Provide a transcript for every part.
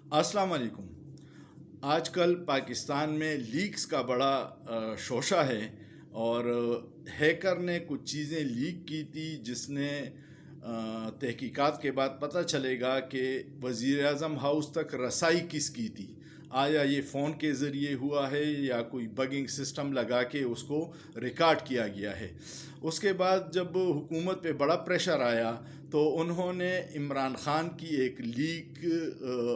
अस्सलाम वालेकुम। आजकल पाकिस्तान में लीक्स का बड़ा शोशा है और हैकर ने कुछ चीज़ें लीक की थी जिसने तहकीकात के बाद पता चलेगा कि वज़ीर आज़म हाउस तक रसाई किसकी थी। आया ये फ़ोन के ज़रिए हुआ है या कोई बगिंग सिस्टम लगा के उसको रिकॉर्ड किया गया है। उसके बाद जब हुकूमत पे बड़ा प्रेशर आया तो उन्होंने इमरान ख़ान की एक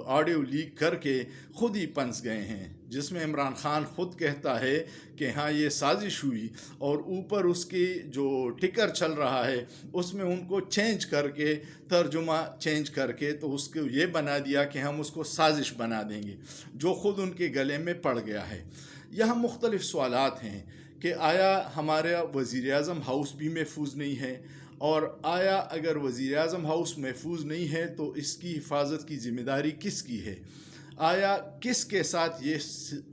ऑडियो लीक करके ख़ुद ही पंस गए हैं, जिसमें इमरान ख़ान ख़ुद कहता है कि हाँ ये साजिश हुई, और ऊपर उसकी जो टिकर चल रहा है उसमें उनको चेंज करके, तर्जुमा चेंज करके तो उसको ये बना दिया कि हम उसको साजिश बना देंगे, जो ख़ुद उनके गले में पड़ गया है। यहाँ मुख्तलिफ़ सवालात हैं कि आया हमारा वज़ीर आज़म हाउस भी महफूज नहीं है, और आया अगर वज़ीर आज़म हाउस महफूज नहीं है तो इसकी हिफाजत की ज़िम्मेदारी किसकी है? आया किसके साथ ये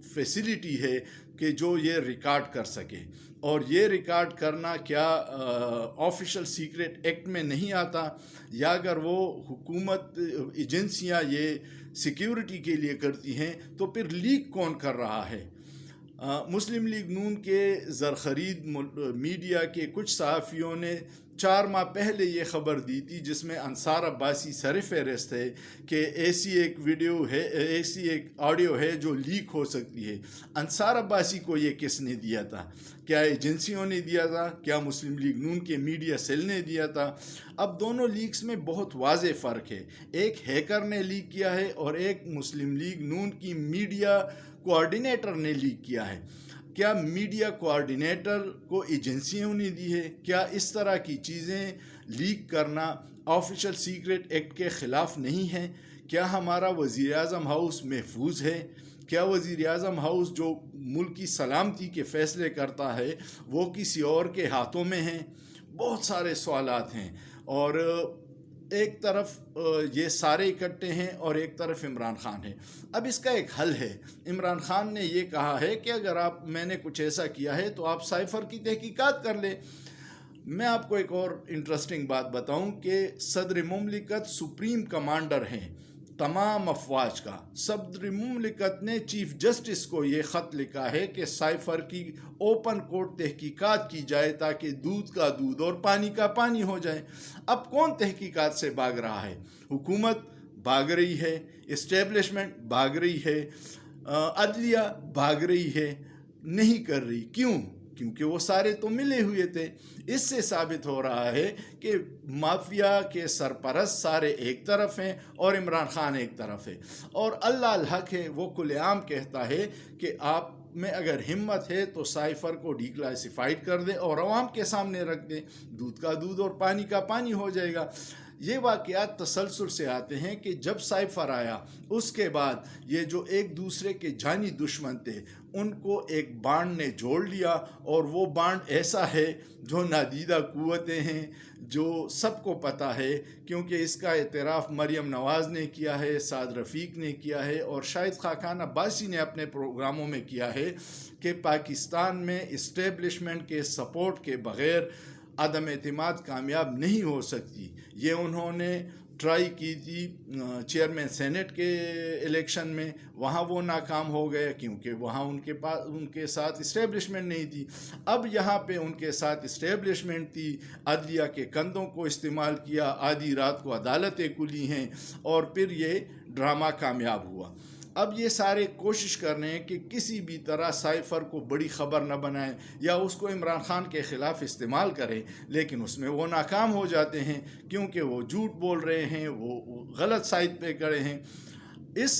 फैसिलिटी है कि जो ये रिकॉर्ड कर सके? और ये रिकॉर्ड करना क्या ऑफिशियल सीक्रेट एक्ट में नहीं आता, या अगर वो हुकूमत एजेंसियां ये सिक्योरिटी के लिए करती हैं तो फिर लीक कौन कर रहा है? मुस्लिम लीग नून के ज़रख़रीद मीडिया के कुछ सहाफ़ियों ने 4 माह पहले ये ख़बर दी थी, जिसमें अंसार अब्बासी सर फ़हरिस्त है कि ऐसी एक वीडियो है, ऐसी एक ऑडियो है जो लीक हो सकती है। अंसार अब्बासी को ये किसने दिया था? क्या एजेंसियों ने दिया था? क्या मुस्लिम लीग नून के मीडिया सेल ने दिया था? अब दोनों लीक्स में बहुत वाज़ेह फ़र्क है। एक हैकर ने लीक किया है और एक मुस्लिम लीग नून की मीडिया कोऑर्डिनेटर ने लीक किया है। क्या मीडिया कोऑर्डिनेटर को एजेंसियों ने दी है? क्या इस तरह की चीज़ें लीक करना ऑफिशियल सीक्रेट एक्ट के ख़िलाफ़ नहीं है? क्या हमारा वज़ीर आज़म हाउस महफूज है? क्या वज़ीर आज़म हाउस जो मुल्क की सलामती के फ़ैसले करता है वो किसी और के हाथों में है? बहुत सारे सवालात हैं, और एक तरफ ये सारे इकट्ठे हैं और एक तरफ इमरान ख़ान है। अब इसका एक हल है। इमरान ख़ान ने ये कहा है कि अगर मैंने कुछ ऐसा किया है तो आप साइफ़र की तहकीकात कर लें। मैं आपको एक और इंटरेस्टिंग बात बताऊं कि सदर मुमलिकत सुप्रीम कमांडर हैं तमाम अफवाज का। सदर मुमलिकत ने चीफ जस्टिस को ये ख़त लिखा है कि साइफ़र की ओपन कोर्ट तहकीकात की जाए ताकि दूध का दूध और पानी का पानी हो जाए। अब कौन तहकीकात से भाग रहा है? हुकूमत भाग रही है, इस्टेब्लिशमेंट भाग रही है, अदलिया भाग रही है, नहीं कर रही। क्यों? क्योंकि वो सारे तो मिले हुए थे। इससे साबित हो रहा है कि माफिया के सरपरस्त सारे एक तरफ हैं और इमरान ख़ान एक तरफ है, और अल्लाह अल हक है, वो खुलेआम कहता है कि आप में अगर हिम्मत है तो साइफ़र को डिक्लासिफाइड कर दे और आवाम के सामने रख दे, दूध का दूध और पानी का पानी हो जाएगा। ये वाक़यात तसलसल से आते हैं कि जब साइफ़र आया उसके बाद ये जो एक दूसरे के जानी दुश्मन थे उनको एक बांड ने जोड़ लिया, और वो बांड ऐसा है जो नादीदा क़ुव्वतें हैं, जो सबको पता है, क्योंकि इसका एतराफ़ मरियम नवाज़ ने किया है, साद रफ़ीक ने किया है, और शाहिद खाकान अब्बासी ने अपने प्रोग्रामों में किया है कि पाकिस्तान में इस्टेब्लिशमेंट के सपोर्ट के बग़ैर अदम एतमाद कामयाब नहीं हो सकती। ये उन्होंने ट्राई की थी चेयरमैन सेनेट के इलेक्शन में, वहाँ वो नाकाम हो गए क्योंकि वहाँ उनके साथ इस्टेब्लिशमेंट नहीं थी। अब यहाँ पे उनके साथ इस्टेब्लिशमेंट थी, अदलिया के कंधों को इस्तेमाल किया, आधी रात को अदालतें खुली हैं, और फिर ये ड्रामा कामयाब हुआ। अब ये सारे कोशिश कर रहे हैं कि किसी भी तरह साइफ़र को बड़ी ख़बर न बनाएं या उसको इमरान ख़ान के ख़िलाफ़ इस्तेमाल करें, लेकिन उसमें वो नाकाम हो जाते हैं क्योंकि वो झूठ बोल रहे हैं, वो गलत साइड पे खड़े हैं। इस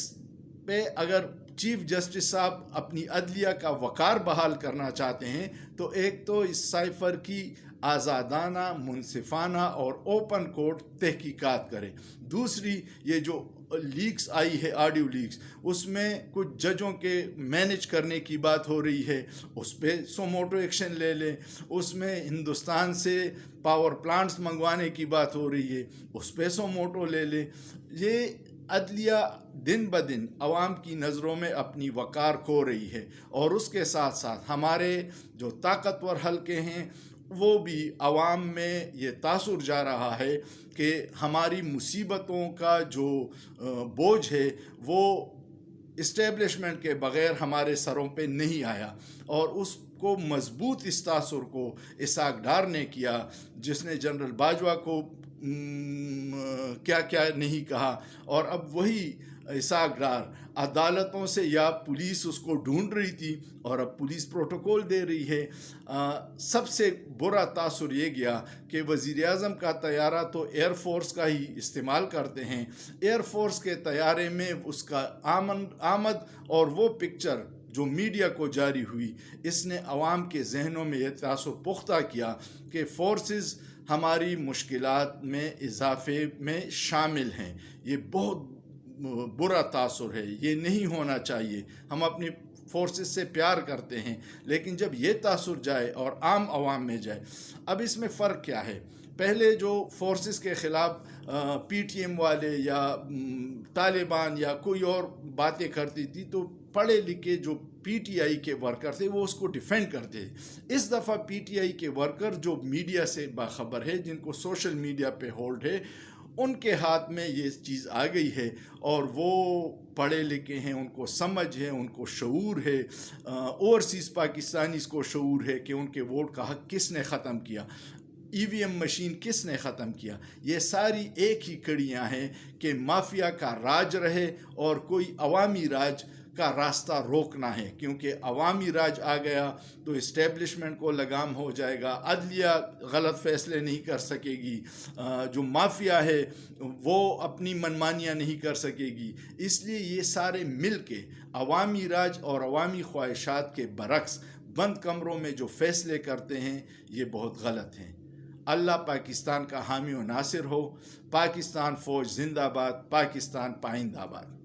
पे अगर चीफ जस्टिस साहब अपनी अदलिया का वक़ार बहाल करना चाहते हैं तो एक तो इस साइफ़र की आज़ादाना, मुनसिफ़ाना और ओपन कोर्ट तहकीकात करें। दूसरी, ये जो लीक्स आई है, ऑडियो लीक्स, उसमें कुछ जजों के मैनेज करने की बात हो रही है, उस पर सोमोटो एक्शन ले लें। उसमें हिंदुस्तान से पावर प्लांट्स मंगवाने की बात हो रही है, उस पर सोमोटो ले लें। ये अदलिया दिन ब दिन अवाम की नज़रों में अपनी वक़ार खो रही है, और उसके साथ साथ हमारे जो ताकतवर हल्के हैं وہ بھی عوام میں یہ تاثر جا رہا ہے کہ ہماری مصیبتوں کا جو بوجھ ہے وہ اسٹیبلشمنٹ کے بغیر ہمارے سروں پہ نہیں آیا، اور اس کو مضبوط اس تاثر کو اسحاق ڈار نے کیا، جس نے جنرل باجوہ کو کیا کیا نہیں کہا، اور اب وہی اسحاق ڈار عدالتوں سے یا پولیس اس کو ڈھونڈ رہی تھی اور اب پولیس پروٹوکول دے رہی ہے۔ سب سے برا تاثر یہ گیا کہ وزیر اعظم کا طیارہ تو ایئر فورس کا ہی استعمال کرتے ہیں، ایئر فورس کے طیارے میں اس کا آمد اور وہ پکچر جو میڈیا کو جاری ہوئی، اس نے عوام کے ذہنوں میں یہ تاثر پختہ کیا کہ فورسز ہماری مشکلات میں اضافے میں شامل ہیں۔ یہ بہت برا تاثر ہے، یہ نہیں ہونا چاہیے۔ ہم اپنی فورسز سے پیار کرتے ہیں، لیکن جب یہ تاثر جائے اور عام عوام میں جائے۔ اب اس میں فرق کیا ہے؟ پہلے جو فورسز کے خلاف پی ٹی ایم والے یا طالبان یا کوئی اور باتیں کرتی تھی تو پڑھے لکھے جو پی ٹی آئی کے ورکر تھے وہ اس کو ڈیفینڈ کرتے تھے۔ اس دفعہ پی ٹی آئی کے ورکر جو میڈیا سے باخبر ہے، جن کو سوشل میڈیا پہ ہولڈ ہے، ان کے ہاتھ میں یہ چیز آ گئی ہے، اور وہ پڑھے لکھے ہیں، ان کو سمجھ ہے، ان کو شعور ہے، اوورسیز پاکستانیز کو شعور ہے کہ ان کے ووٹ کا حق کس نے ختم کیا، ای وی ایم مشین کس نے ختم کیا۔ یہ ساری ایک ہی کڑیاں ہیں کہ مافیا کا راج رہے اور کوئی عوامی راج کا راستہ روکنا ہے، کیونکہ عوامی راج آ گیا تو اسٹیبلشمنٹ کو لگام ہو جائے گا، عدلیہ غلط فیصلے نہیں کر سکے گی، جو مافیا ہے وہ اپنی منمانیاں نہیں کر سکے گی۔ اس لیے یہ سارے مل کے عوامی راج اور عوامی خواہشات کے برعکس بند کمروں میں جو فیصلے کرتے ہیں، یہ بہت غلط ہیں۔ اللہ پاکستان کا حامی و ناصر ہو۔ پاکستان فوج زندہ باد، پاکستان پائندہ باد۔